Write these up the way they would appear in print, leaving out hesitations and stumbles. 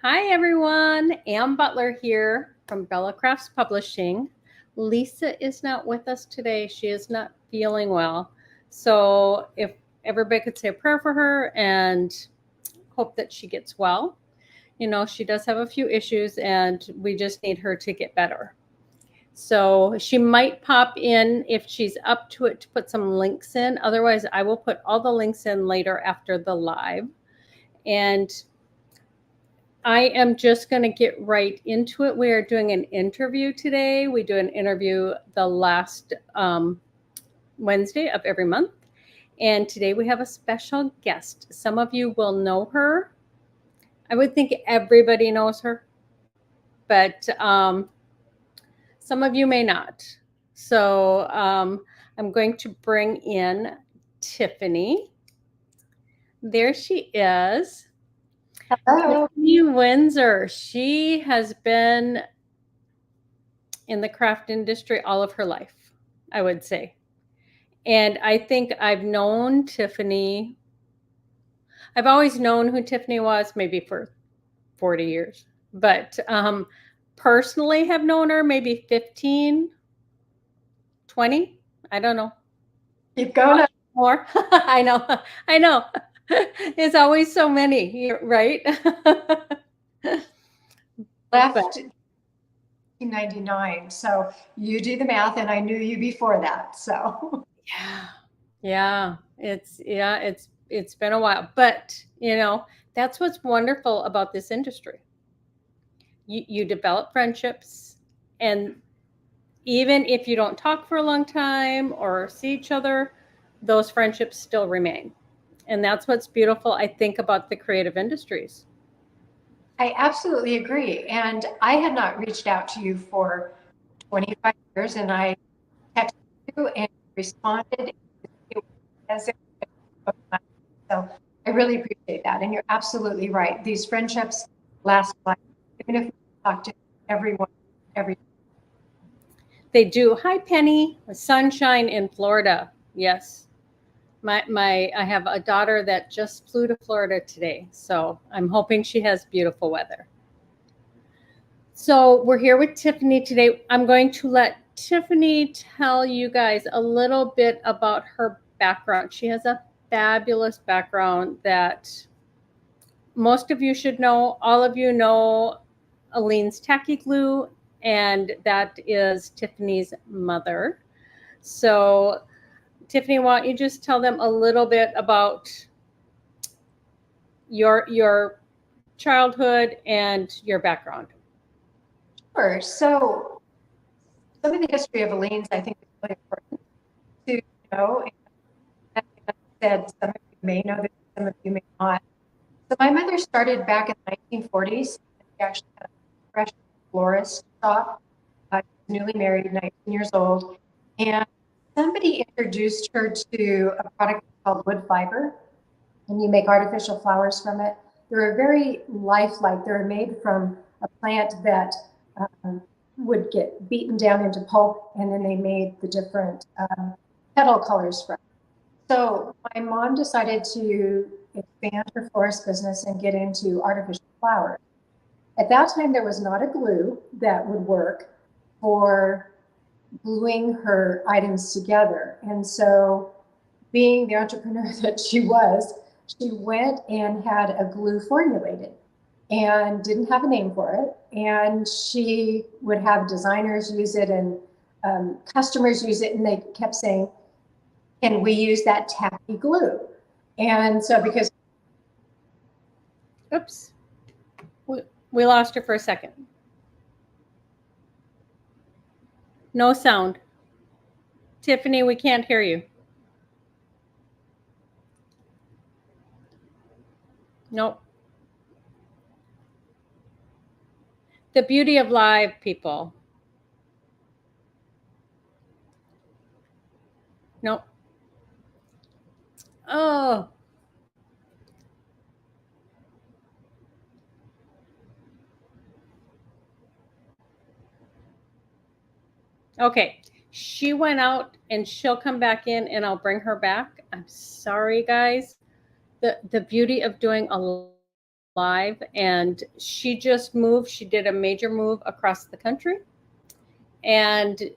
Hi everyone, Ann Butler here from Bella Crafts Publishing. Lisa is not with us today. She is not feeling well. So if everybody could say a prayer for her and hope that she gets well. You know, she does have a few issues and we just need her to get better. So she might pop in if she's up to it to put some links in. Otherwise, I will put all the links in later after the live. And I am just going to get right into it. We are doing an interview today. We do an interview the last Wednesday of every month. And today we have a special guest. Some of you will know her. I would think everybody knows her, but some of you may not. So I'm going to bring in Tiffany. There she is. Hello. Tiffany Windsor. She has been in the craft industry all of her life, I would say. And I think I've known Tiffany. I've always known who Tiffany was, maybe for 40 years, but personally have known her maybe 15, 20. I don't know. Keep going up. More. I know. I know. It's always so many, right? Left But 1999. So you do the math, and I knew you before that. So yeah, it's been a while, but you know, that's what's wonderful about this industry. You develop friendships, and even if you don't talk for a long time or see each other, those friendships still remain. And that's what's beautiful, I think, about the creative industries. I absolutely agree. And I had not reached out to you for 25 years, and I texted you and responded as if so. I really appreciate that. And you're absolutely right. These friendships last life, even if we talk to everyone every. They do. Hi, Penny. Sunshine in Florida. Yes. I have a daughter that just flew to Florida today, so I'm hoping she has beautiful weather. So we're here with Tiffany today. I'm going to let Tiffany tell you guys a little bit about her background. She has a fabulous background that most of you should know. All of you know Aline's Tacky Glue, and that is Tiffany's mother. So Tiffany, why don't you just tell them a little bit about your childhood and your background? Sure. So some of the history of Aline's, I think, is really important to know. And as I said, some of you may know this, some of you may not. So my mother started back in the 1940s. She actually had a fresh florist shop. She was newly married, 19 years old. And somebody introduced her to a product called wood fiber, and you make artificial flowers from it. They're very lifelike. They're made from a plant that would get beaten down into pulp, and then they made the different petal colors from. So my mom decided to expand her florist business and get into artificial flowers. At that time, there was not a glue that would work for gluing her items together. And so, being the entrepreneur that she was, she went and had a glue formulated and didn't have a name for it. And she would have designers use it and customers use it, and they kept saying, can we use that tacky glue? And so, because Oops, we lost her for a second. No sound. Tiffany, we can't hear you. Nope. The beauty of live, people. Nope. Oh. Okay. She went out and she'll come back in and I'll bring her back. I'm sorry, guys. The beauty of doing a live, and she just moved. She did a major move across the country, and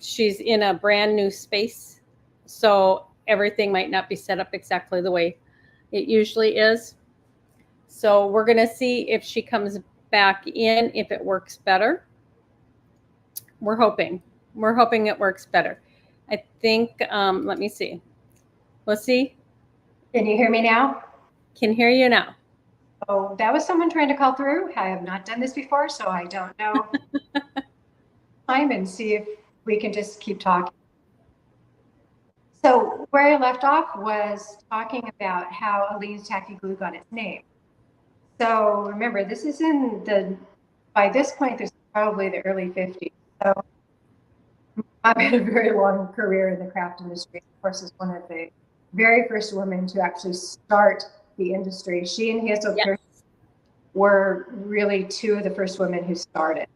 she's in a brand new space. So everything might not be set up exactly the way it usually is. So we're going to see if she comes back in, if it works better. We're hoping. We're hoping it works better. I think, let me see. We'll see. Can you hear me now? Can hear you now. Oh, that was someone trying to call through. I have not done this before, so I don't know. Time and see if we can just keep talking. So where I left off was talking about how Aleene's Tacky Glue got its name. So remember, this is by this point, this is probably the early 50s. So I've had a very long career in the craft industry. Of course, is one of the very first women to actually start the industry. She and Hazel Pierce were really two of the first women who started.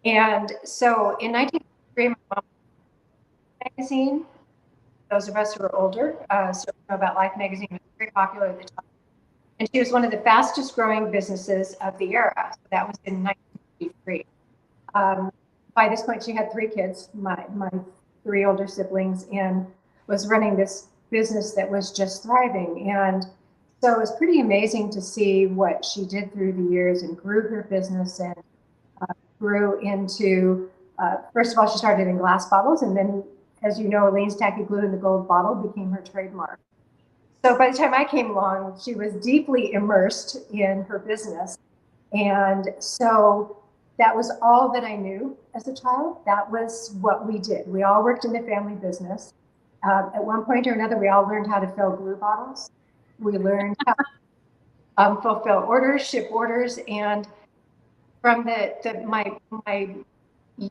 And so in 1953, my mom magazine, those of us who are older, certainly know about Life magazine, was very popular at the time. And she was one of the fastest growing businesses of the era. So that was in 1953. By this point, she had 3 kids, my 3 older siblings, and was running this business that was just thriving. And so it was pretty amazing to see what she did through the years and grew her business and grew into, first of all, she started in glass bottles. And then, as you know, Aleene's Tacky Glue in the gold bottle became her trademark. So by the time I came along, she was deeply immersed in her business. And so that was all that I knew as a child. That was what we did. We all worked in the family business. At one point or another, we all learned how to fill glue bottles. We learned how to fulfill orders, ship orders. And from my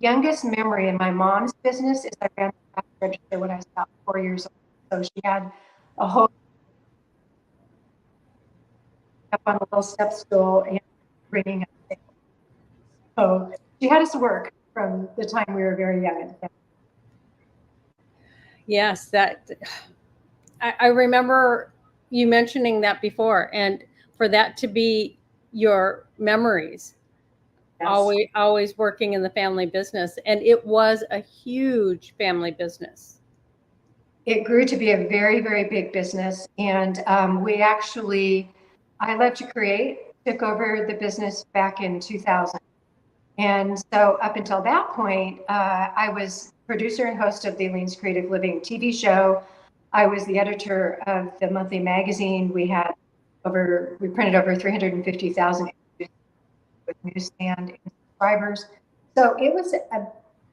youngest memory in my mom's business is I ran the cash register when I was about 4 years old. So she had a whole up on a little step stool and bringing us. So she had us to work from the time we were very young. Yes, I remember you mentioning that before, and for that to be your memories, Yes. always working in the family business, and it was a huge family business. It grew to be a very, very big business, and I Love to Create took over the business back in 2000. And so up until that point, I was producer and host of the Aleene's Creative Living TV show. I was the editor of the monthly magazine. We printed over 350,000 with newsstand and subscribers. So it was a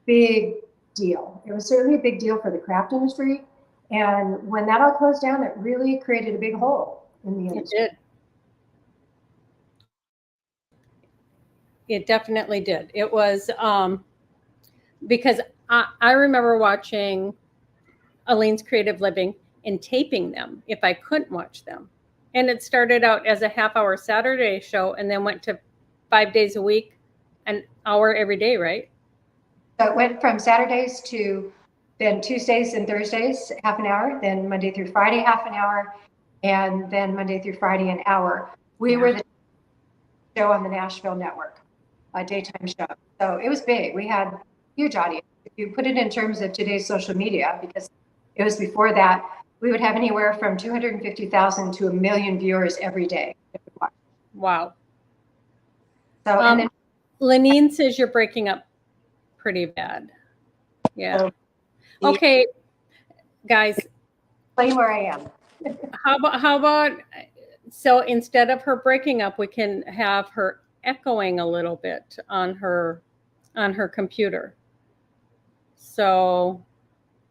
big deal. It was certainly a big deal for the craft industry. And when that all closed down, it really created a big hole in the industry. It did. It definitely did. It was because I remember watching Aleene's Creative Living and taping them if I couldn't watch them. And it started out as a half-hour Saturday show and then went to 5 days a week, an hour every day, right? So it went from Saturdays to then Tuesdays and Thursdays, half an hour, then Monday through Friday, half an hour, and then Monday through Friday, an hour. We were the show on the Nashville network, a daytime show. So it was big. We had huge audience. If you put it in terms of today's social media, because it was before that, we would have anywhere from 250,000 to 1 million viewers every day. Wow. So, and then Lenine says you're breaking up pretty bad. Yeah. Okay, guys. Explain where I am. How about so instead of her breaking up, we can have her echoing a little bit on her computer. So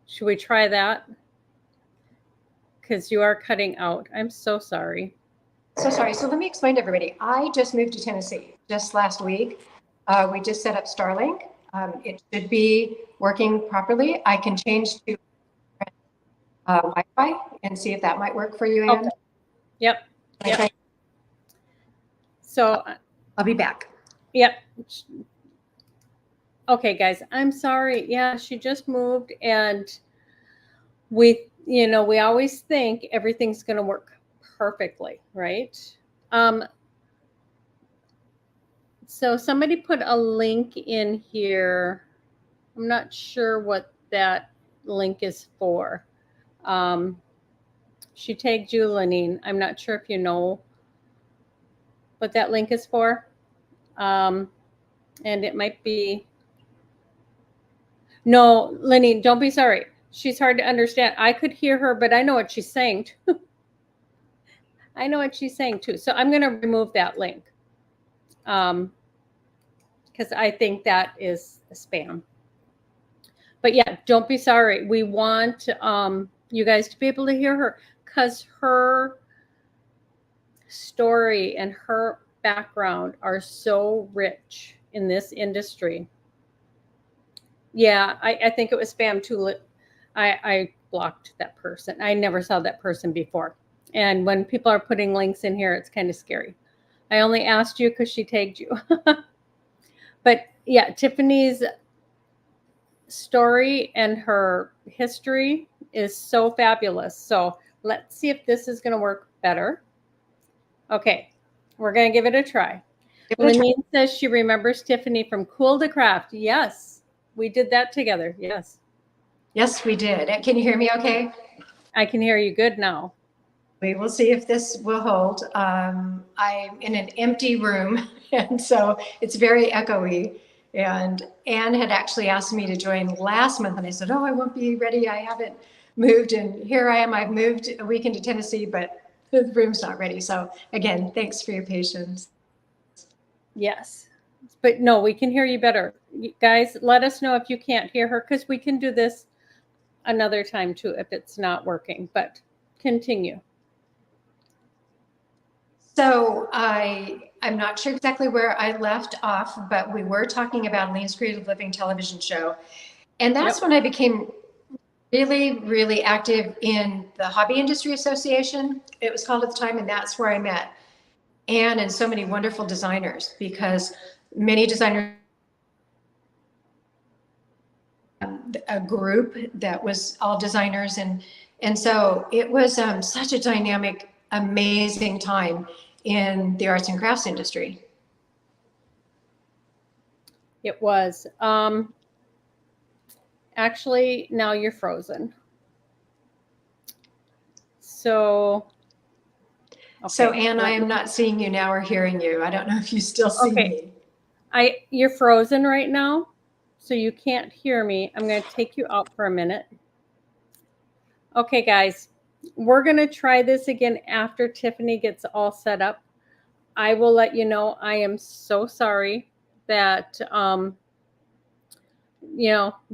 should we try that? Because you are cutting out. I'm so sorry. So sorry. So let me explain to everybody. I just moved to Tennessee just last week. We just set up Starlink. It should be working properly. I can change to Wi-Fi and see if that might work for you, Ann. Okay. Yep. Yep. So I'll be back. Yep. Okay, guys, I'm sorry. Yeah, she just moved, and we always think everything's going to work perfectly, right? So somebody put a link in here. I'm not sure what that link is for. She tagged you, Lenine. I'm not sure if you know what that link is for. And it might be. No, Lenine, don't be sorry. She's hard to understand. I could hear her, but I know what she's saying too. I know what she's saying too. So I'm going to remove that link. Because I think that is spam. But yeah, don't be sorry. We want you guys to be able to hear her because her story and her background are so rich in this industry. Yeah, I think it was spam too. I blocked that person. I never saw that person before. And when people are putting links in here, it's kind of scary. I only asked you because she tagged you. But yeah, Tiffany's story and her history is so fabulous. So let's see if this is going to work better. Okay, we're going to give it a try. Lenine says she remembers Tiffany from Cool to Craft. Yes, we did that together. Yes. Yes, we did. Can you hear me okay? I can hear you good now. We will see if this will hold. I'm in an empty room, and so it's very echoey. And Anne had actually asked me to join last month, and I said, oh, I won't be ready. I haven't moved. And here I am. I've moved a week into Tennessee, but the room's not ready. So again, thanks for your patience. Yes. But no, we can hear you better. You guys, let us know if you can't hear her because we can do this another time too if it's not working. But continue. So I'm not sure exactly where I left off, but we were talking about Lean's Creative Living television show. And that's when I became really, really active in the Hobby Industry Association, it was called at the time, and that's where I met Anne and so many wonderful designers, because many designers, a group that was all designers, and so it was such a dynamic, amazing time in the arts and crafts industry. It was. Actually, now you're frozen. So. Okay. So Anne, I am not seeing you now or hearing you. I don't know if you still see me. You're frozen right now, so you can't hear me. I'm going to take you out for a minute. Okay, guys, we're going to try this again after Tiffany gets all set up. I will let you know. I am so sorry that,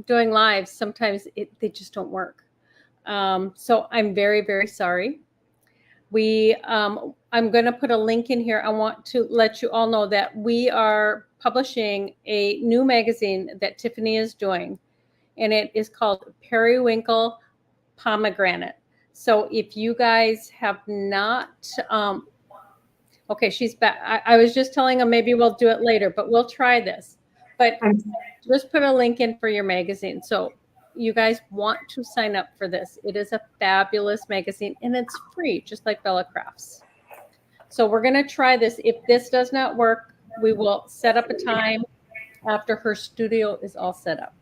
doing lives, sometimes they just don't work. So I'm very, very sorry. I'm going to put a link in here. I want to let you all know that we are publishing a new magazine that Tiffany is doing, and it is called Periwinkle Pomegranate. So if you guys have not, okay, she's back. I was just telling them maybe we'll do it later, but we'll try this. But just put a link in for your magazine. So you guys want to sign up for this. It is a fabulous magazine, and it's free, just like Bella Crafts. So we're going to try this. If this does not work, we will set up a time after her studio is all set up.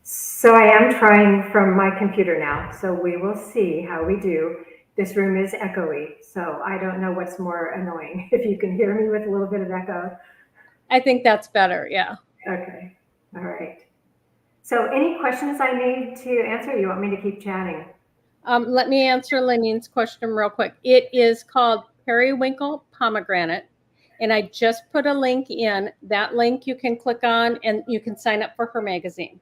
So I am trying from my computer now, so we will see how we do. This room is echoey, so I don't know what's more annoying. If you can hear me with a little bit of echo. I think that's better, yeah. Okay, all right. So any questions I need to answer? You want me to keep chatting? Let me answer Lenine's question real quick. It is called Periwinkle Pomegranate, and I just put a link in. That link you can click on, and you can sign up for her magazine.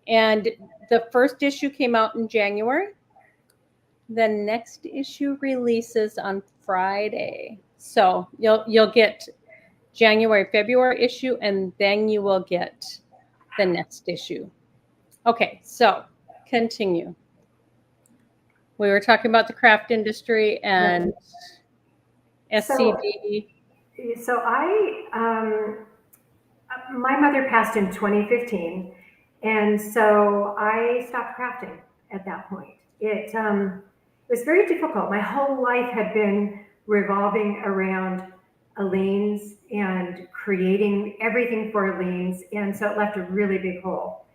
And the first issue came out in January. The next issue releases on Friday. So you'll get January, February issue, and then you will get the next issue. Okay, so continue. We were talking about the craft industry and SCD. So my mother passed in 2015, and so I stopped crafting at that point. It was very difficult. My whole life had been revolving around Aleen's and creating everything for Leans. And so it left a really big hole.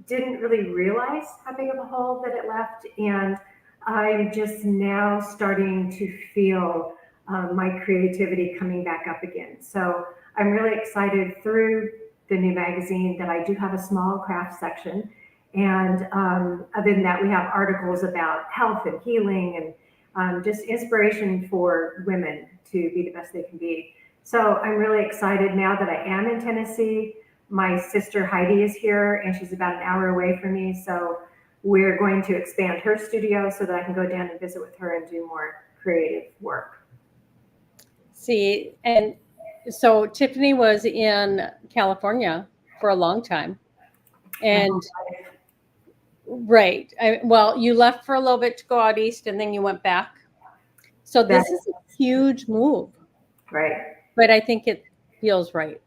Didn't really realize how big of a hole that it left. And I'm just now starting to feel my creativity coming back up again. So I'm really excited through the new magazine that I do have a small craft section. And other than that, we have articles about health and healing and just inspiration for women to be the best they can be. So I'm really excited now that I am in Tennessee. My sister Heidi is here and she's about an hour away from me. So we're going to expand her studio so that I can go down and visit with her and do more creative work. See, and so Tiffany was in California for a long time. And right. Well, you left for a little bit to go out east and then you went back. So this is a huge move. Right. But I think it feels right.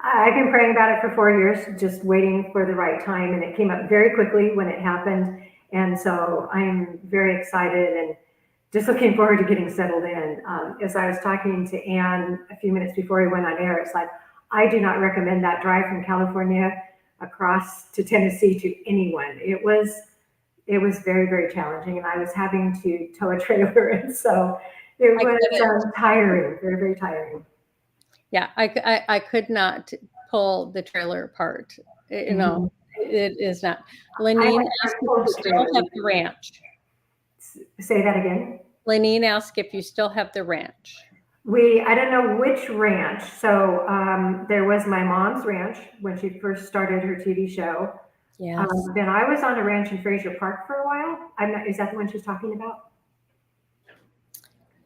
I've been praying about it for 4 years, just waiting for the right time. And it came up very quickly when it happened. And so I'm very excited and just looking forward to getting settled in. As I was talking to Ann a few minutes before we went on air, it's like, I do not recommend that drive from California across to Tennessee to anyone. It was very, very challenging, and I was having to tow a trailer, and so it was tiring, very, very tiring. Yeah, I could not pull the trailer apart. You know, it is not. Lenine asked if you still have the ranch. Say that again. Lenine asked if you still have the ranch. I don't know which ranch. So there was my mom's ranch when she first started her TV show. Yes. Then I was on a ranch in Fraser Park for a while. Is that the one she's talking about?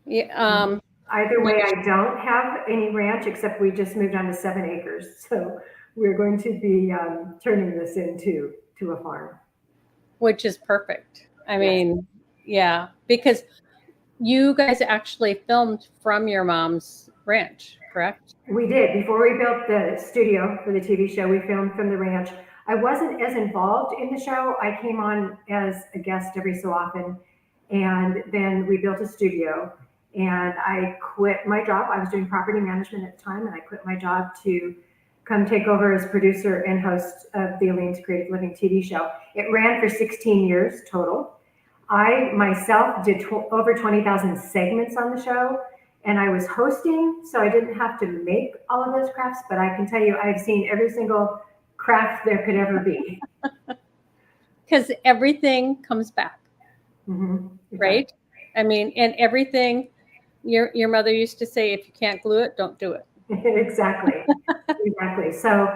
Yeah. Either way, I don't have any ranch except we just moved on to 7 acres. So we're going to be turning this into a farm. Which is perfect. I mean, yeah, because you guys actually filmed from your mom's ranch, correct? We did. Before we built the studio for the TV show, we filmed from the ranch. I wasn't as involved in the show. I came on as a guest every so often. And then we built a studio. And I quit my job. I was doing property management at the time, and I quit my job to come take over as producer and host of the Aleen's Creative Living TV show. It ran for 16 years total. I myself did over 20,000 segments on the show, and I was hosting, so I didn't have to make all of those crafts, but I can tell you I've seen every single craft there could ever be. Because everything comes back, right? Yeah. I mean, and everything, your mother used to say, if you can't glue it, don't do it. Exactly. Exactly. So,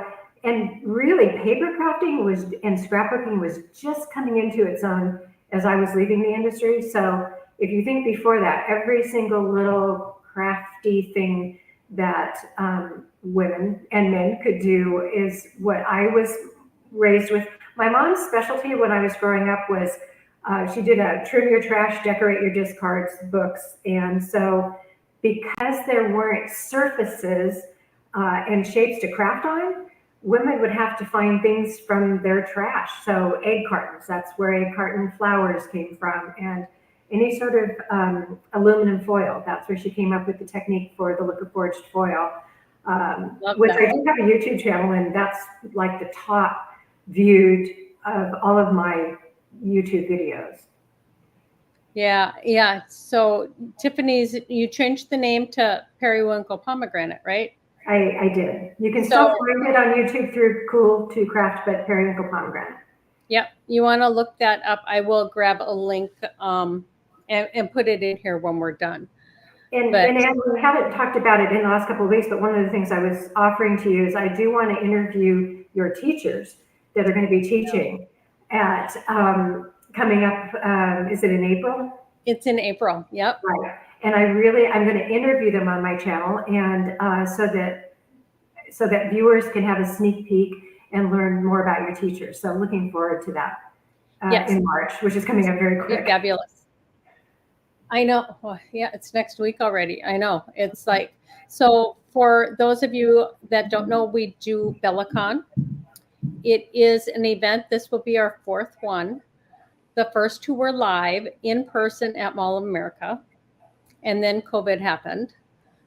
and really paper crafting and scrapbooking was just coming into its own as I was leaving the industry. So if you think before that, every single little crafty thing that women and men could do is what I was raised with. My mom's specialty when I was growing up was she did a trim your trash, decorate your discards books. And so because there weren't surfaces and shapes to craft on, women would have to find things from their trash. So egg cartons, that's where egg carton flowers came from. And any sort of aluminum foil, that's where she came up with the technique for the liquid forged foil, which I do have a YouTube channel, and that's like the top viewed of all of my YouTube videos. Yeah. So Tiffany's, you changed the name to Periwinkle Pomegranate, right? I did. You can still find it on YouTube through Cool to Craft, but Periwinkle Pomegranate. Yep. You want to look that up. I will grab a link and put it in here when we're done. And we haven't talked about it in the last couple of weeks, but one of the things I was offering to you is I do want to interview your teachers that are going to be teaching at coming up. Is it in April? It's in April. Yep. Right. And I'm going to interview them on my channel, and so that viewers can have a sneak peek and learn more about your teachers. So I'm looking forward to that in March, which is coming up very quick. Fabulous. I know. Oh, yeah, it's next week already. I know. It's like, so for those of you that don't know, we do BellaCon. It is an event. This will be our 4th one. The first 2 were live in person at Mall of America. And then COVID happened.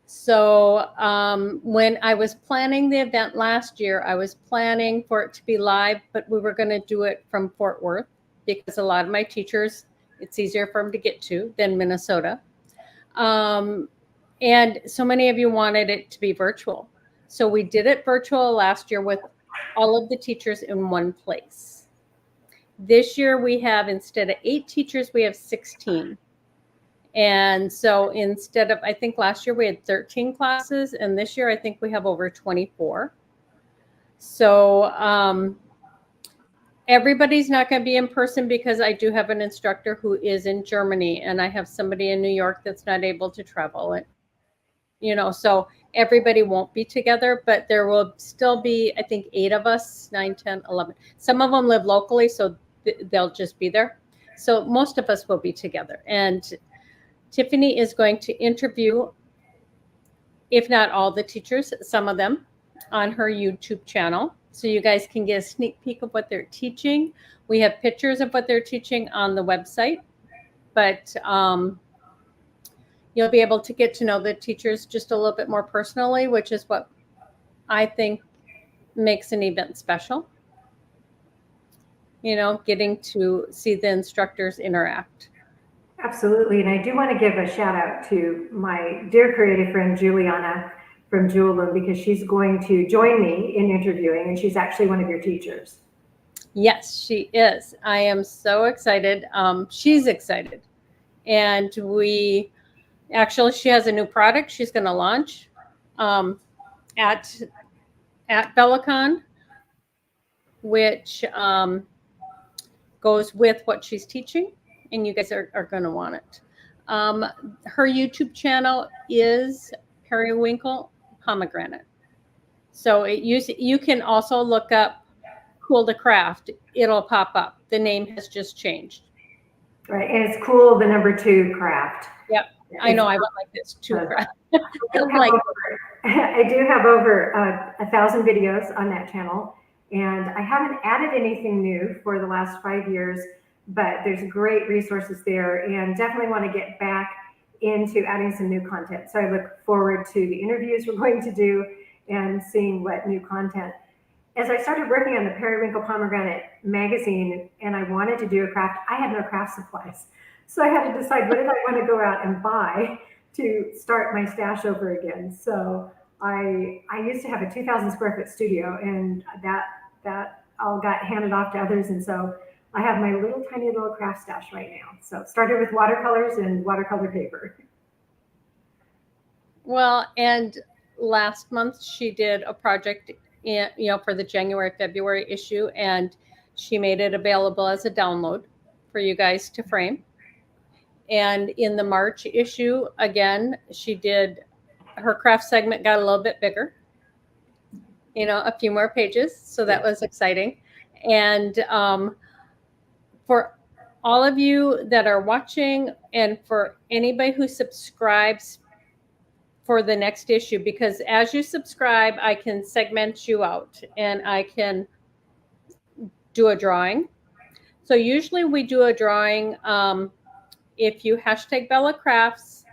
So when I was planning the event last year, I was planning for it to be live, but we were going to do it from Fort Worth because a lot of my teachers, it's easier for them to get to than Minnesota. And so many of you wanted it to be virtual. So we did it virtual last year with all of the teachers in one place. This year we have, instead of 8 teachers, we have 16. And so instead of, I think last year we had 13 classes, and this year I think we have over 24. So everybody's not going to be in person because I do have an instructor who is in Germany, and I have somebody in New York that's not able to travel. And, you know, so everybody won't be together, but there will still be, I think, 8 of us, 9, 10, 11. Some of them live locally, so they'll just be there. So most of us will be together. And Tiffany is going to interview, if not all the teachers, some of them on her YouTube channel. So you guys can get a sneak peek of what they're teaching. We have pictures of what they're teaching on the website, but you'll be able to get to know the teachers just a little bit more personally, which is what I think makes an event special. You know, getting to see the instructors interact. Absolutely. And I do want to give a shout out to my dear creative friend, Juliana from Jewelin, because she's going to join me in interviewing, and she's actually one of your teachers. Yes, she is. I am so excited. She's excited. And she has a new product she's going to launch at BellaCon, which goes with what she's teaching, and you guys are going to want it. Her YouTube channel is Periwinkle Pomegranate. So you can also look up Cool to Craft. It'll pop up. The name has just changed. Right. And it's cool, the #2 craft. Yep. I know. I went like this too. I do have over 1,000 videos on that channel, and I haven't added anything new for the last 5 years, but there's great resources there, and definitely want to get back into adding some new content. So I look forward to the interviews we're going to do and seeing what new content. As I started working on the Periwinkle Pomegranate magazine and I wanted to do a craft, I had no craft supplies. So I had to decide what did I want to go out and buy to start my stash over again. So I used to have a 2,000 square foot studio, and that all got handed off to others. And so I have my tiny little craft stash right now. So started with watercolors and watercolor paper. Well, and last month she did a project for the January-February issue, and she made it available as a download for you guys to frame. And in the March issue, again, she did, her craft segment got a little bit bigger, a few more pages. So that was exciting. And for all of you that are watching, and for anybody who subscribes for the next issue, because as you subscribe, I can segment you out and I can do a drawing. So usually we do a drawing if you hashtag Bella Crafts,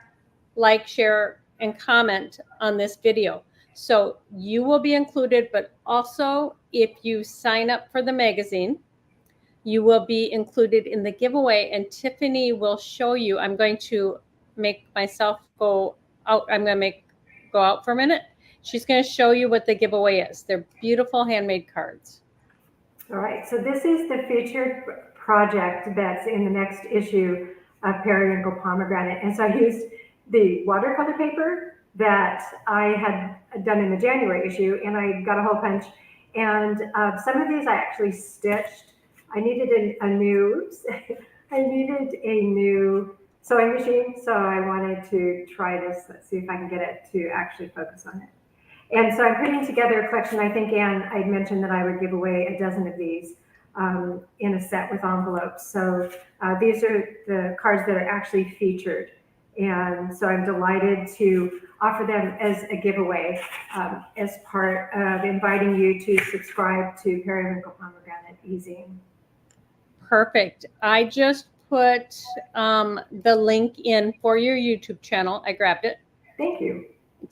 like, share, and comment on this video. So you will be included, but also if you sign up for the magazine, you will be included in the giveaway, and Tiffany will show you. I'm going to make myself go out. Go out for a minute. She's going to show you what the giveaway is. They're beautiful handmade cards. All right. So this is the featured project that's in the next issue of Periwinkle Pomegranate. And so I used the watercolor paper that I had done in the January issue, and I got a whole bunch. And some of these I actually stitched. I needed a new sewing machine, so I wanted to try this. Let's see if I can get it to actually focus on it. And so I'm putting together a collection. I think, Anne, I'd mentioned that I would give away a dozen of these in a set with envelopes. So these are the cards that are actually featured. And so I'm delighted to offer them as a giveaway as part of inviting you to subscribe to Periwinkle Pomegranate Easy. Perfect. I just put the link in for your YouTube channel. I grabbed it. Thank you.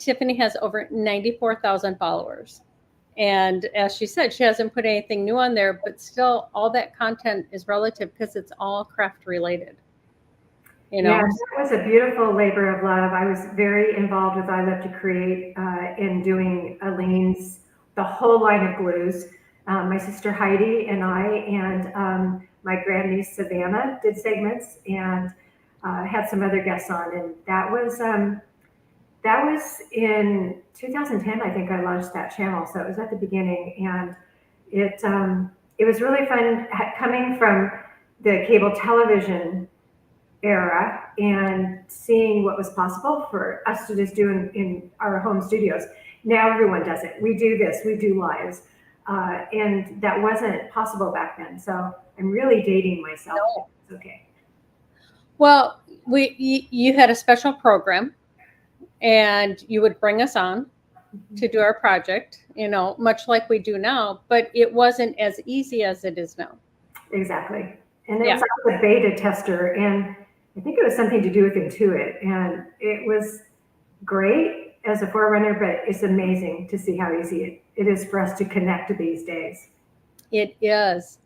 Tiffany has over 94,000 followers. And as she said, she hasn't put anything new on there, but still all that content is relative because it's all craft related. You know? Yeah, that was a beautiful labor of love. I was very involved with I Love to Create in doing Aleene's, the whole line of glues. My sister Heidi and I and my grandniece Savannah did segments and had some other guests on. And that was in 2010, I think I launched that channel. So it was at the beginning, and it was really fun coming from the cable television era and seeing what was possible for us to just do in our home studios. Now everyone does it. We do this, we do lives. And that wasn't possible back then. So I'm really dating myself. No. It's okay. Well, you had a special program and you would bring us on to do our project, you know, much like we do now, but it wasn't as easy as it is now. Exactly. And it was like a beta tester, and I think it was something to do with Intuit, and it was great as a forerunner, but it's amazing to see how easy it is for us to connect these days. It is.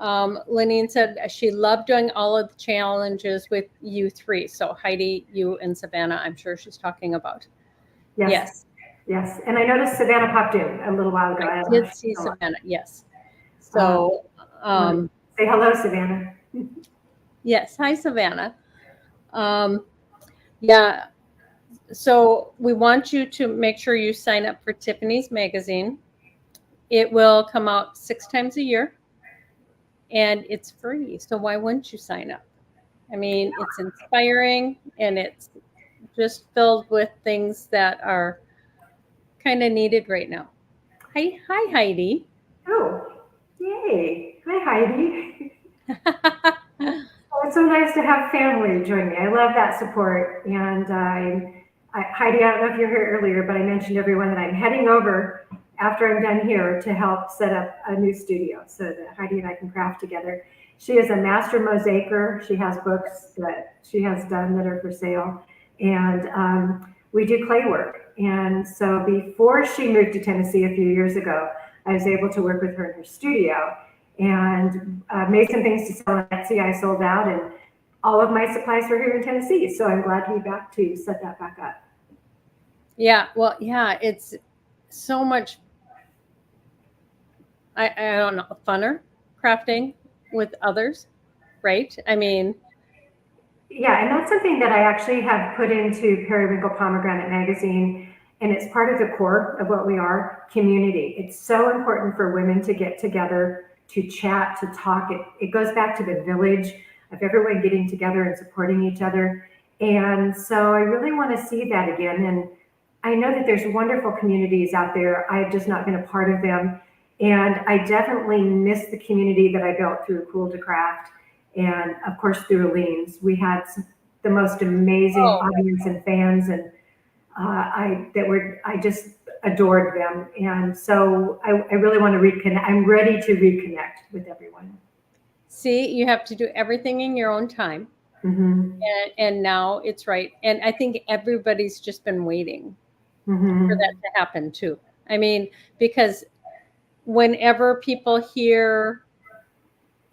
Lenine said she loved doing all of the challenges with you three. So Heidi, you, and Savannah, I'm sure she's talking about. Yes. Yes. And I noticed Savannah popped in a little while ago. I did see Savannah, yes. So say hello, Savannah. Yes, hi, Savannah. Yeah, so we want you to make sure you sign up for Tiffany's magazine. It will come out 6 times a year, and it's free. So why wouldn't you sign up? I mean, it's inspiring, and it's just filled with things that are kind of needed right now. Hi, Heidi. Oh, yay. Hi, Heidi. Oh, it's so nice to have family join me. I love that support. And Heidi, I don't know if you're here earlier, but I mentioned to everyone that I'm heading over after I'm done here to help set up a new studio so that Heidi and I can craft together. She is a master mosaicer. She has books that she has done that are for sale. And we do clay work. And so before she moved to Tennessee a few years ago, I was able to work with her in her studio and made some things to sell on Etsy. I sold out, and all of my supplies were here in Tennessee. So I'm glad to be back to set that back up. Yeah, well, yeah, it's so much, I don't know, funner crafting with others, right? I mean, yeah, and that's something that I actually have put into Periwinkle Pomegranate magazine, and it's part of the core of what we are, community. It's so important for women to get together, to chat, to talk. It goes back to the village of everyone getting together and supporting each other. And so I really want to see that again. And I know that there's wonderful communities out there. I have just not been a part of them. And I definitely miss the community that I built through Cool to Craft. And of course, through Aleene's. We had the most amazing audience and fans, and I just adored them. And so I really want to reconnect. I'm ready to reconnect with everyone. See, you have to do everything in your own time. Mm-hmm. And now it's right. And I think everybody's just been waiting Mm-hmm. for that to happen too. I mean, because whenever people hear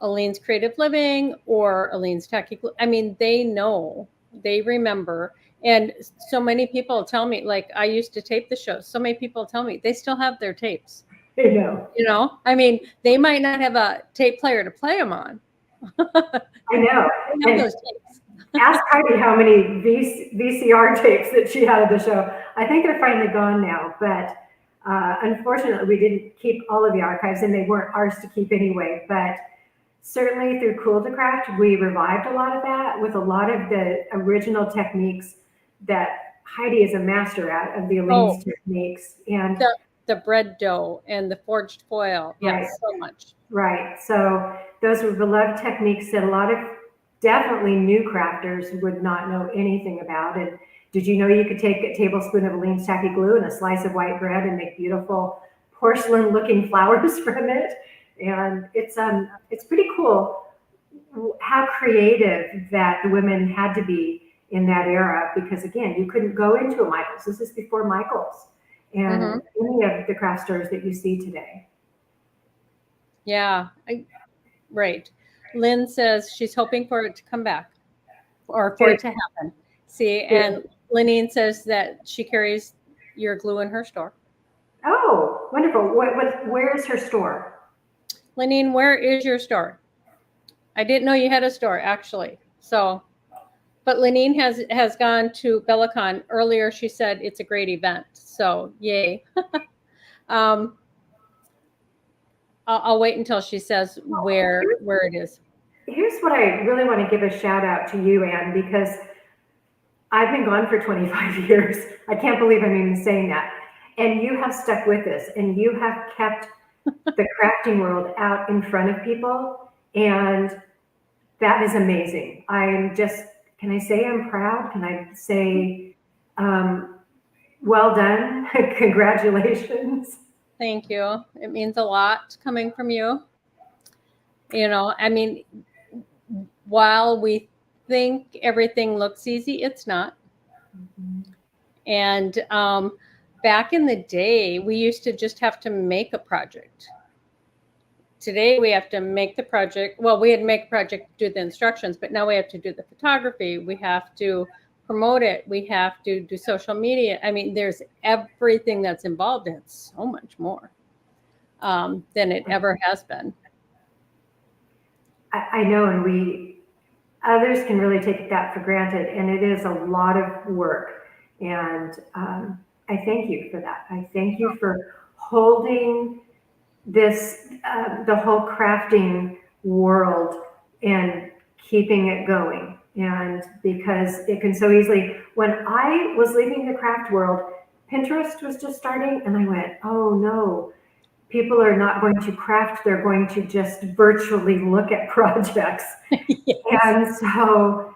Aleene's Creative Living or Aleene's Tacky Glue, I mean, they know, they remember. And so many people tell me, like, I used to tape the show. So many people tell me they still have their tapes. I know. You know, I mean, they might not have a tape player to play them on. I know. They have those tapes. Ask Heidi how many VCR tapes that she had of the show. I think they're finally gone now, but unfortunately, we didn't keep all of the archives, and they weren't ours to keep anyway. But certainly through Cool to Craft, we revived a lot of that with a lot of the original techniques that Heidi is a master at, of the Aleene's techniques. And the bread dough and the forged foil. Yes, right. So much. Right. So those were beloved techniques that a lot of definitely new crafters would not know anything about. And did you know you could take a tablespoon of Aleene's Tacky Glue and a slice of white bread and make beautiful porcelain looking flowers from it? And it's pretty cool how creative that the women had to be in that era, because again, you couldn't go into a Michael's. This is before Michael's and any of the craft stores that you see today. Yeah, right. Lynn says she's hoping for it to come back or for it to happen. See, and Lenine says that she carries your glue in her store. Oh, wonderful. Where is her store? Lenine, where is your store? I didn't know you had a store, actually. So, but Lenine has gone to BellaCon. Earlier, she said it's a great event. So, yay. I'll wait until she says where it is. Here's what I really want to give a shout out to you, Anne, because I've been gone for 25 years. I can't believe I'm even saying that. And you have stuck with us, and you have kept the crafting world out in front of people. And that is amazing. I'm just, can I say I'm proud? Can I say, well done? Congratulations. Thank you. It means a lot coming from you. You know, I mean, while we think everything looks easy, it's not. And back in the day, we used to just have to make a project. Today, we have to make the project. Well, we had to make a project, do the instructions, but now we have to do the photography. We have to promote it. We have to do social media. I mean, there's everything that's involved in it, so much more than it ever has been. I know, and others can really take that for granted, and it is a lot of work. And I thank you for that. I thank you for holding this, the whole crafting world and keeping it going. And because it can so easily, when I was leaving the craft world, Pinterest was just starting, and I went, oh no, people are not going to craft, they're going to just virtually look at projects. Yes. And so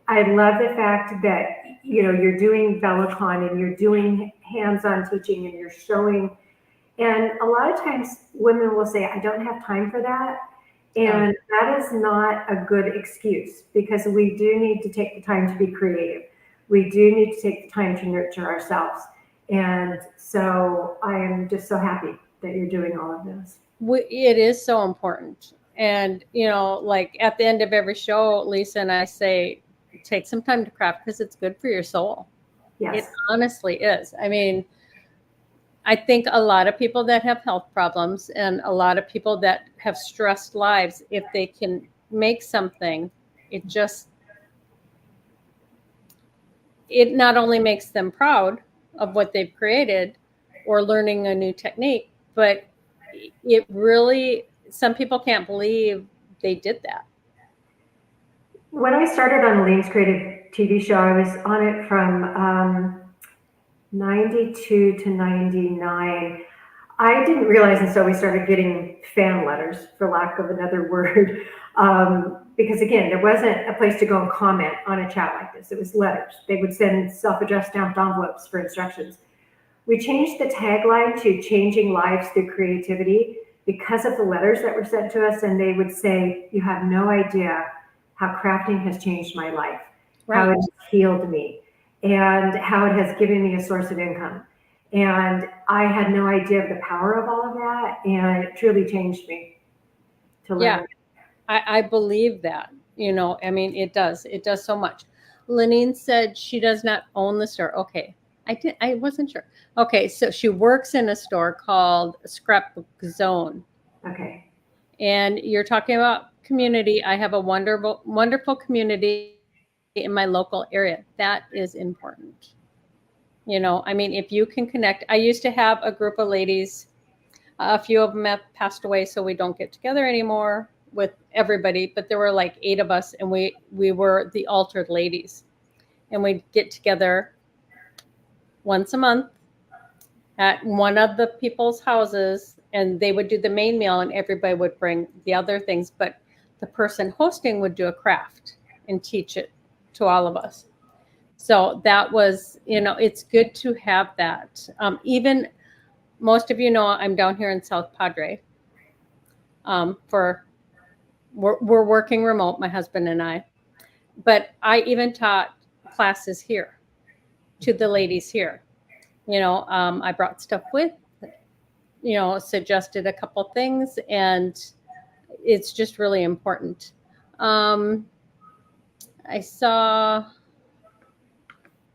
I love the fact that, you know, you're doing BellaCon and you're doing hands-on teaching and you're showing. And a lot of times women will say, I don't have time for that. And that is not a good excuse, because we do need to take the time to be creative. We do need to take the time to nurture ourselves. And so I am just so happy that you're doing all of this. It is so important. And, you know, like at the end of every show, Lisa and I say, take some time to craft because it's good for your soul. Yes. It honestly is. I mean, I think a lot of people that have health problems and a lot of people that have stressed lives, if they can make something, it not only makes them proud of what they've created or learning a new technique, but it really, some people can't believe they did that. When I started on Lean's Creative TV show, I was on it from 92 to 99. I didn't realize until we started getting fan letters, for lack of another word, because again, there wasn't a place to go and comment on a chat like this. It was letters. They would send self-addressed stamped envelopes for instructions. We changed the tagline to changing lives through creativity because of the letters that were sent to us, and they would say, you have no idea how crafting has changed my life, right, how it has healed me, and how it has given me a source of income. And I had no idea of the power of all of that, and it truly changed me to learn. Yeah, I believe that. You know, I mean, it does so much. Lenine said she does not own the store. Okay, I wasn't sure. Okay, so she works in a store called Scrapbook Zone. Okay. And you're talking about community. I have a wonderful community in my local area. That is important. You know, I mean, if you can connect, I used to have a group of ladies, a few of them have passed away, so we don't get together anymore with everybody, but there were like 8 of us, and we were the Altered Ladies, and we'd get together once a month at one of the people's houses, and they would do the main meal and everybody would bring the other things, but the person hosting would do a craft and teach it to all of us. So that was, you know, it's good to have that. Even most of you know I'm down here in South Padre. We're working remote, my husband and I. But I even taught classes here to the ladies here. I brought stuff with, suggested a couple things, and it's just really important. I saw,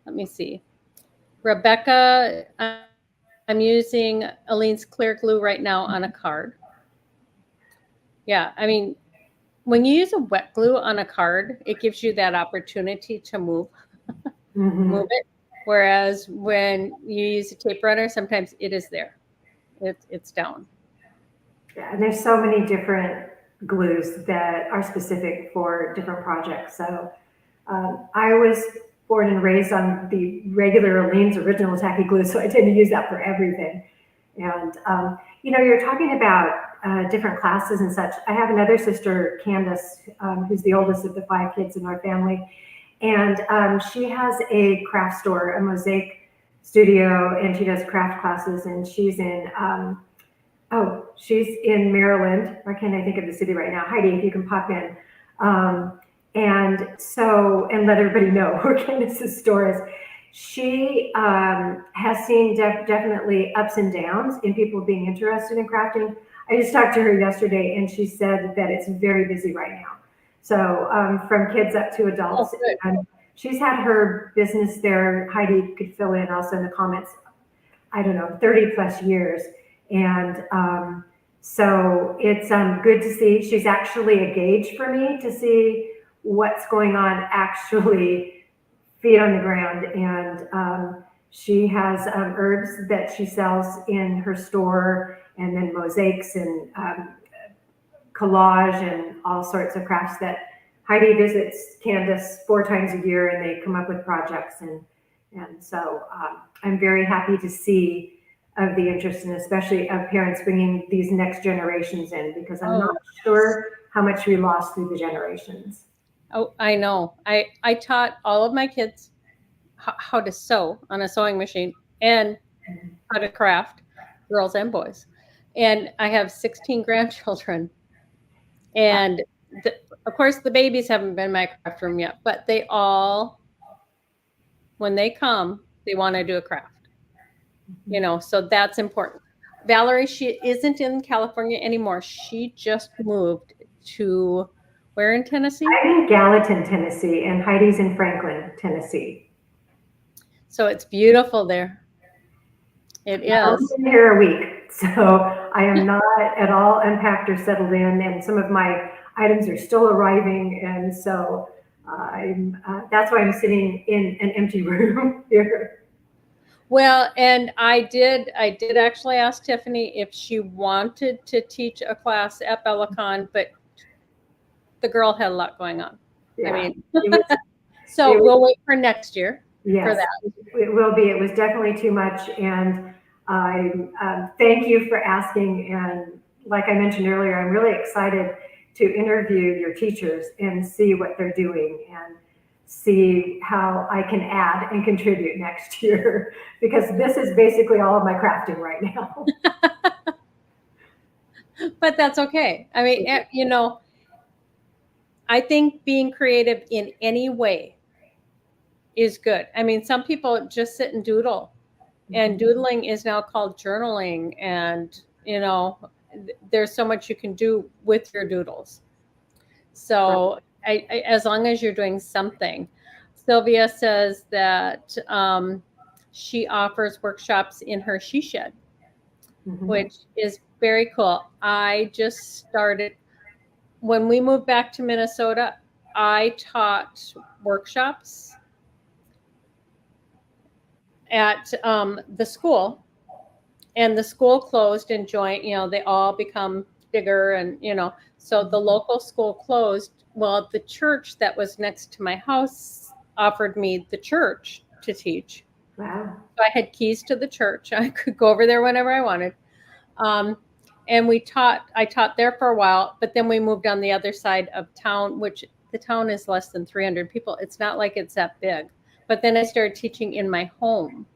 let me see, Rebecca, I'm using Aleene's clear glue right now on a card. Yeah, I mean, when you use a wet glue on a card, it gives you that opportunity to move it. Whereas when you use a tape runner, sometimes it is there. It's down. Yeah, and there's so many different glues that are specific for different projects. So I was born and raised on the regular Aleene's original tacky glue, so I tend to use that for everything. And you're talking about different classes and such. I have another sister, Candace, who's the oldest of the 5 kids in our family, and she has a craft store, a mosaic studio, and she does craft classes. And she's in she's in Maryland. Why can't I think of the city right now? Heidi, if you can pop in. And let everybody know where Candace's store is. She has seen definitely ups and downs in people being interested in crafting. I just talked to her yesterday, and she said that it's very busy right now. So from kids up to adults. She's had her business there. Heidi could fill in also in the comments. I don't know, 30 plus years. And so it's good to see. She's actually a gauge for me to see what's going on actually feet on the ground. And she has herbs that she sells in her store, and then mosaics and collage and all sorts of crafts that Heidi visits Candace 4 times a year, and they come up with projects. And so I'm very happy to see of the interest, and especially of parents bringing these next generations in, because I'm not sure how much we lost through the generations. Oh, I know. I taught all of my kids how to sew on a sewing machine and how to craft, girls and boys. And I have 16 grandchildren. And of course, the babies haven't been in my craft room yet, but they all, when they come, they want to do a craft. So that's important. Valerie, she isn't in California anymore. She just moved to where in Tennessee? I'm in Gallatin, Tennessee, and Heidi's in Franklin, Tennessee. So it's beautiful there. It is. I've been here a week, so I am not at all unpacked or settled in, and some of my items are still arriving, and so that's why I'm sitting in an empty room here. Well, and I did actually ask Tiffany if she wanted to teach a class at Bellicon, but the girl had a lot going on. Yeah. I mean, we'll wait for next year for that. It will be. It was definitely too much, and I thank you for asking. And like I mentioned earlier, I'm really excited to interview your teachers and see what they're doing and see how I can add and contribute next year, because this is basically all of my crafting right now. But that's okay. I mean, I think being creative in any way is good. I mean, some people just sit and doodle, and doodling is now called journaling. And, there's so much you can do with your doodles. So as long as you're doing something. Sylvia says that she offers workshops in her she shed, which is very cool. I just started, when we moved back to Minnesota, I taught workshops at the school, and the school closed and joined, they all become bigger, and, so the local school closed. Well, the church that was next to my house offered me the church to teach. Wow. So I had keys to the church. I could go over there whenever I wanted. And I taught there for a while, but then we moved on the other side of town, which the town is less than 300 people. It's not like it's that big. But then I started teaching in my home.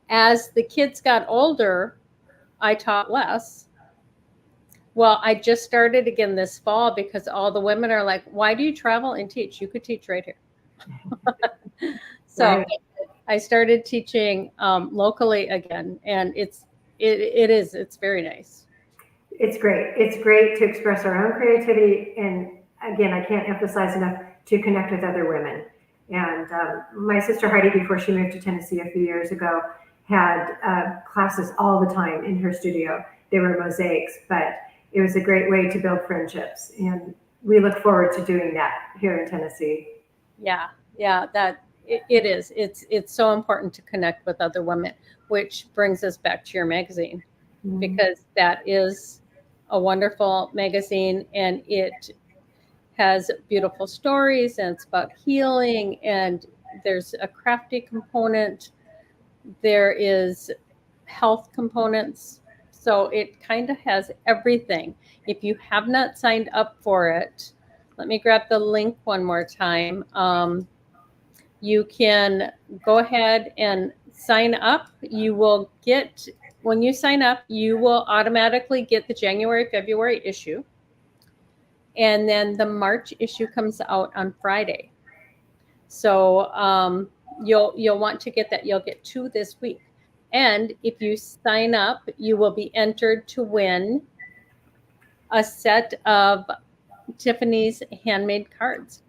As the kids got older, I taught less. Well, I just started again this fall because all the women are like, why do you travel and teach? You could teach right here. So Right. I started teaching locally again, and it's very nice. It's great. It's great to express our own creativity. And again, I can't emphasize enough to connect with other women. And my sister Heidi, before she moved to Tennessee a few years ago, had classes all the time in her studio. They were mosaics, but it was a great way to build friendships. And we look forward to doing that here in Tennessee. Yeah, yeah, it is. It's so important to connect with other women, which brings us back to your magazine, because that is a wonderful magazine, and it has beautiful stories, and it's about healing, and there's a crafty component, there is health components, so it kind of has everything. If you have not signed up for it, let me grab the link one more time. You can go ahead and sign up. You will get, when you sign up, you will automatically get the January, February issue. And then the March issue comes out on Friday. So you'll want to get that. You'll get 2 this week. And if you sign up, you will be entered to win a set of Tiffany's handmade cards.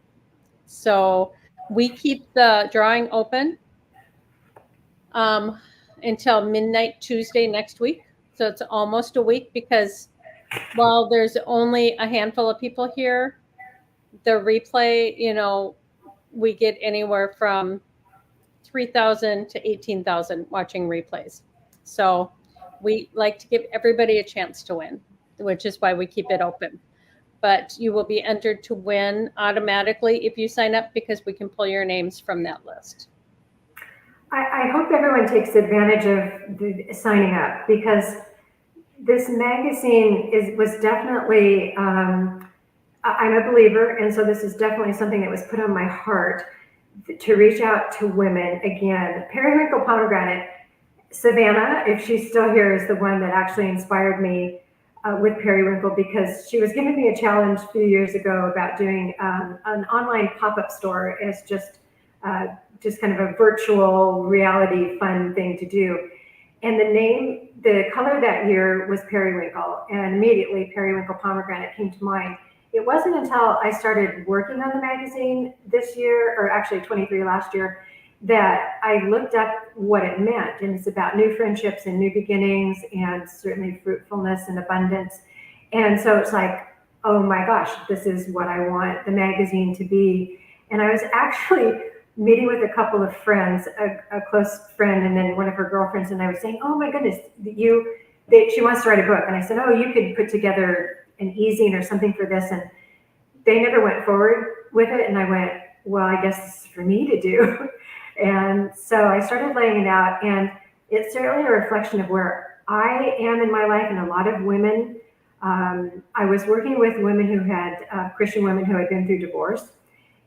So we keep the drawing open until midnight Tuesday next week. So it's almost a week, because while there's only a handful of people here, the replay, we get anywhere from 3,000 to 18,000 watching replays. So we like to give everybody a chance to win, which is why we keep it open. But you will be entered to win automatically if you sign up, because we can pull your names from that list. I hope everyone takes advantage of signing up, because this magazine was definitely, I'm a believer, and so this is definitely something that was put on my heart to reach out to women again. Periwinkle Pomegranate, Savannah, if she's still here, is the one that actually inspired me with Periwinkle, because she was giving me a challenge a few years ago about doing an online pop-up store as just kind of a virtual reality fun thing to do. And the color that year was periwinkle, and immediately Periwinkle Pomegranate came to mind. It wasn't until I started working on the magazine this year, or actually 23 last year, that I looked up what it meant. And it's about new friendships and new beginnings, and certainly fruitfulness and abundance. And so it's like, oh my gosh, this is what I want the magazine to be. And I was actually meeting with a couple of friends, a close friend, and then one of her girlfriends, and I was saying, oh my goodness, she wants to write a book. And I said, oh, you could put together an e-zine or something for this. And they never went forward with it. And I went, well, I guess this is for me to do. And so I started laying it out, and it's certainly a reflection of where I am in my life, and a lot of women. I was working with women who had, Christian women who had been through divorce,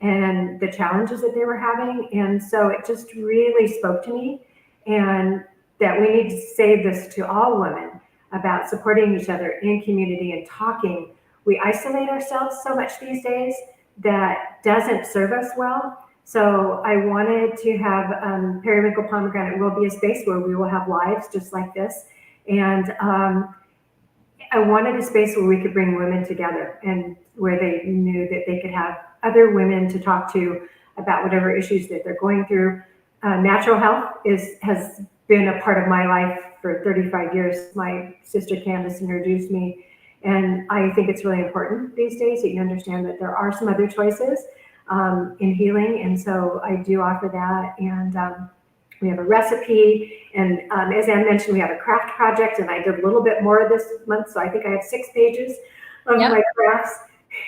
and the challenges that they were having. And so it just really spoke to me, and that we need to say this to all women about supporting each other in community and talking. We isolate ourselves so much these days that doesn't serve us well. So I wanted to have Periwinkle Pomegranate will be a space where we will have lives just like this. And I wanted a space where we could bring women together, and where they knew that they could have other women to talk to about whatever issues that they're going through. Natural health has been a part of my life for 35 years. My sister Candace introduced me, and I think it's really important these days that you understand that there are some other choices in healing. And so I do offer that. And we have a recipe, and as Anne mentioned, we have a craft project, and I did a little bit more this month, so I think I have 6 pages of my crafts.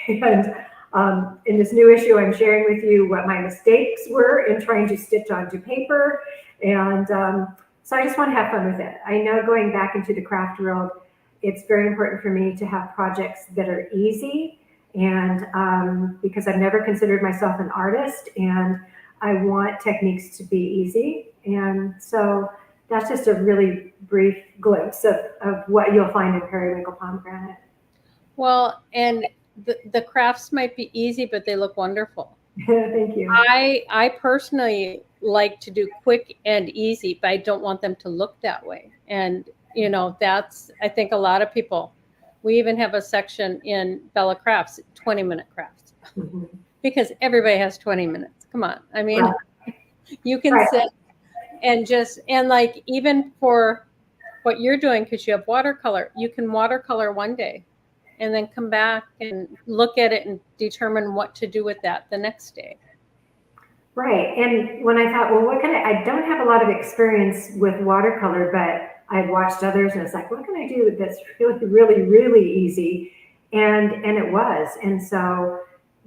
And in this new issue, I'm sharing with you what my mistakes were in trying to stitch onto paper. And so I just want to have fun with it. I know going back into the craft world, it's very important for me to have projects that are easy, and because I've never considered myself an artist, and I want techniques to be easy. And so that's just a really brief glimpse of what you'll find in Periwinkle Pomegranate. Well, and the crafts might be easy, but they look wonderful. Thank you. I personally like to do quick and easy, but I don't want them to look that way. And that's, I think, a lot of people. We even have a section in Bella Crafts, 20-minute crafts, Mhm. because everybody has 20 minutes. Come on. I mean, Right. you can Right. sit and like, even for what you're doing, because you have watercolor, you can watercolor one day and then come back and look at it and determine what to do with that the next day. Right. And when I thought, well, I don't have a lot of experience with watercolor, but I'd watched others and it's like, what can I do that's really, really, really easy? And it was. And so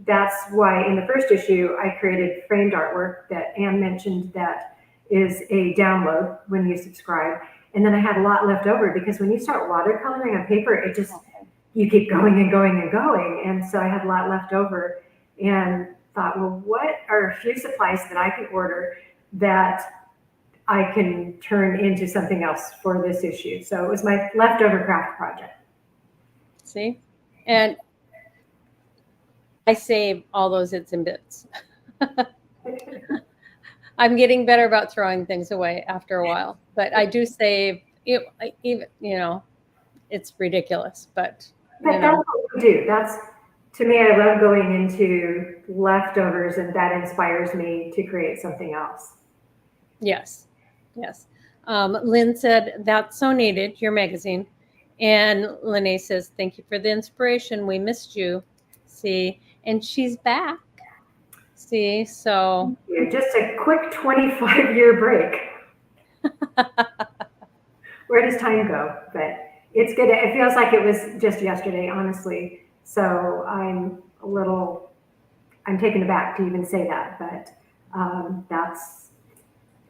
that's why in the first issue, I created framed artwork that Anne mentioned that is a download when you subscribe. And then I had a lot left over because when you start watercoloring on paper, it just, you keep going and going and going. And so I had a lot left over and thought, well, what are a few supplies that I can order that I can turn into something else for this issue? So it was my leftover craft project. See? And I save all those its and bits. I'm getting better about throwing things away after a while, but I do save it. Even, it's ridiculous, but But that's what we do. That's, to me, I love going into leftovers, and that inspires me to create something else. Yes. Lynn said, that's so needed, your magazine. And Lene says, thank you for the inspiration. We missed you. See, and she's back. See, so. Yeah, just a quick 25-year break. Where does time go? But it's good. It feels like it was just yesterday, honestly. So I'm taken aback to even say that, but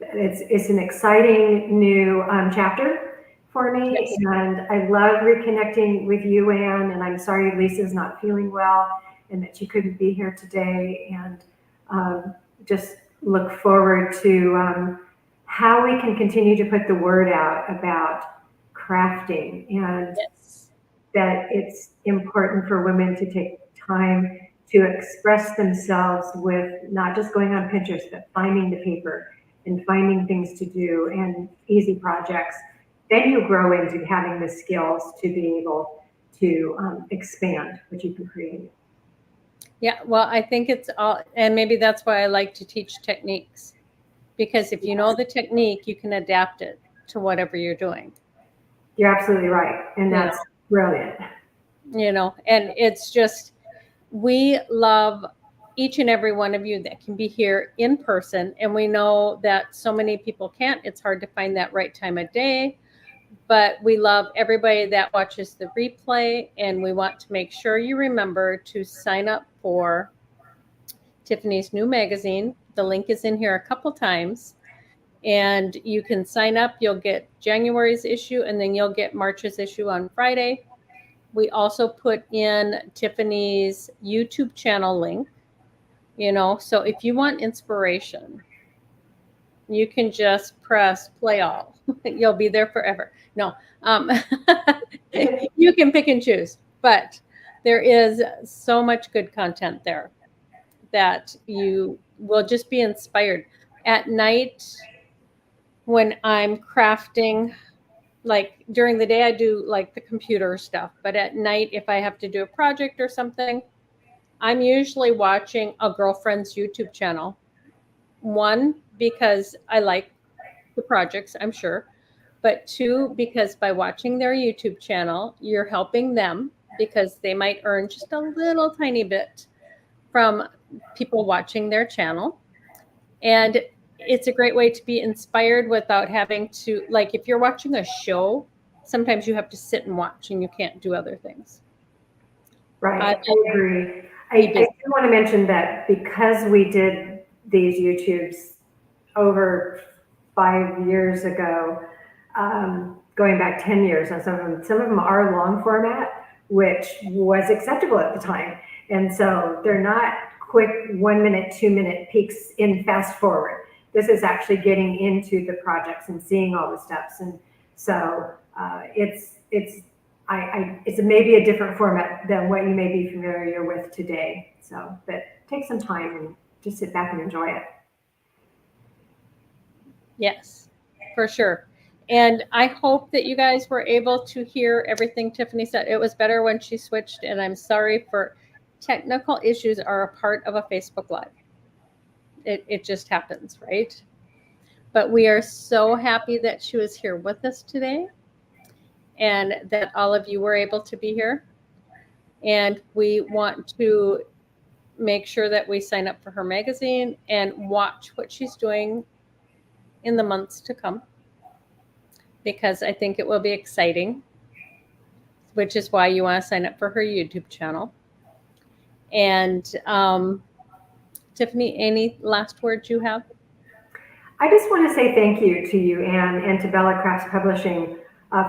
it's an exciting new chapter for me. Yes. And I love reconnecting with you, Anne, and I'm sorry Lisa's not feeling well and that she couldn't be here today. And just look forward to how we can continue to put the word out about crafting, and Yes. that it's important for women to take time to express themselves with not just going on Pinterest, but finding the paper and finding things to do and easy projects. Then you grow into having the skills to be able to expand what you can create. Yeah, well, I think it's all, and maybe that's why I like to teach techniques, because if you know the technique, you can adapt it to whatever you're doing. You're absolutely right. And that's brilliant. And it's just, we love each and every one of you that can be here in person. And we know that so many people can't. It's hard to find that right time of day. But we love everybody that watches the replay. And we want to make sure you remember to sign up for Tiffany's new magazine. The link is in here a couple times. And you can sign up. You'll get January's issue, and then you'll get March's issue on Friday. We also put in Tiffany's YouTube channel link, so if you want inspiration, you can just press play all. You'll be there forever. No, you can pick and choose, but there is so much good content there that you will just be inspired. At night, when I'm crafting, like during the day, I do like the computer stuff, but at night, if I have to do a project or something, I'm usually watching a girlfriend's YouTube channel. One, because I like the projects, I'm sure, but two, because by watching their YouTube channel, you're helping them, because they might earn just a little tiny bit from people watching their channel. And it's a great way to be inspired without having to, like, if you're watching a show, sometimes you have to sit and watch and you can't do other things. Right, I agree. I do want to mention that because we did these YouTubes over 5 years ago, going back 10 years on some of them are long format, which was acceptable at the time. And so they're not quick 1 minute, 2 minute peeks in fast forward. This is actually getting into the projects and seeing all the steps. And so it's maybe a different format than what you may be familiar with today. So, but take some time just sit back and enjoy it. Yes, for sure. And I hope that you guys were able to hear everything Tiffany said. It was better when she switched, and I'm sorry for technical issues are a part of a Facebook Live. It just happens, right? But we are so happy that she was here with us today and that all of you were able to be here. And we want to make sure that we sign up for her magazine and watch what she's doing in the months to come, because I think it will be exciting, which is why you want to sign up for her YouTube channel. And Tiffany, any last words you have? I just want to say thank you to you, Anne, and to Bella Crafts Publishing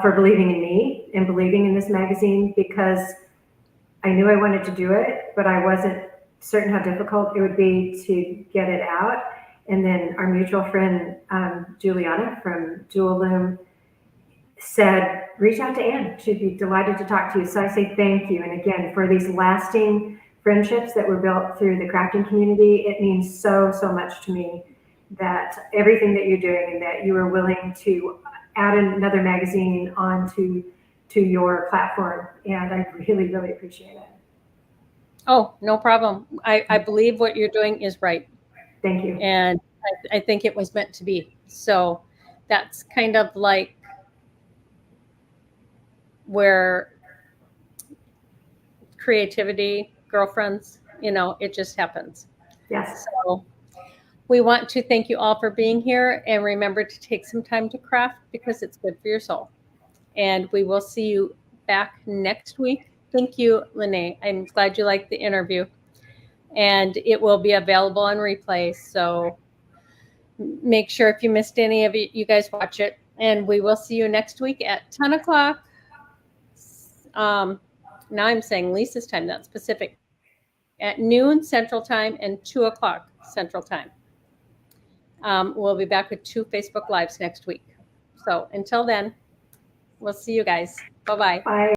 for believing in me and believing in this magazine, because I knew I wanted to do it, but I wasn't certain how difficult it would be to get it out. And then our mutual friend, Juliana from Jewel Loom, said, reach out to Anne. She'd be delighted to talk to you. So I say thank you. And again, for these lasting friendships that were built through the crafting community, it means so, so much to me that everything that you're doing and that you are willing to add another magazine onto your platform. And I really, really appreciate it. Oh, no problem. I believe what you're doing is right. Thank you. And I think it was meant to be. So that's kind of like where creativity, girlfriends, it just happens. Yes. So we want to thank you all for being here, and remember to take some time to craft because it's good for your soul. And we will see you back next week. Thank you, Lene. I'm glad you liked the interview. And it will be available on replay. So make sure if you missed any of it, you guys watch it. And we will see you next week at 10 o'clock. Now I'm saying Lisa's time, not specific. At noon Central Time and 2 o'clock Central Time. We'll be back with 2 Facebook Lives next week. So until then, we'll see you guys. Bye-bye. Bye.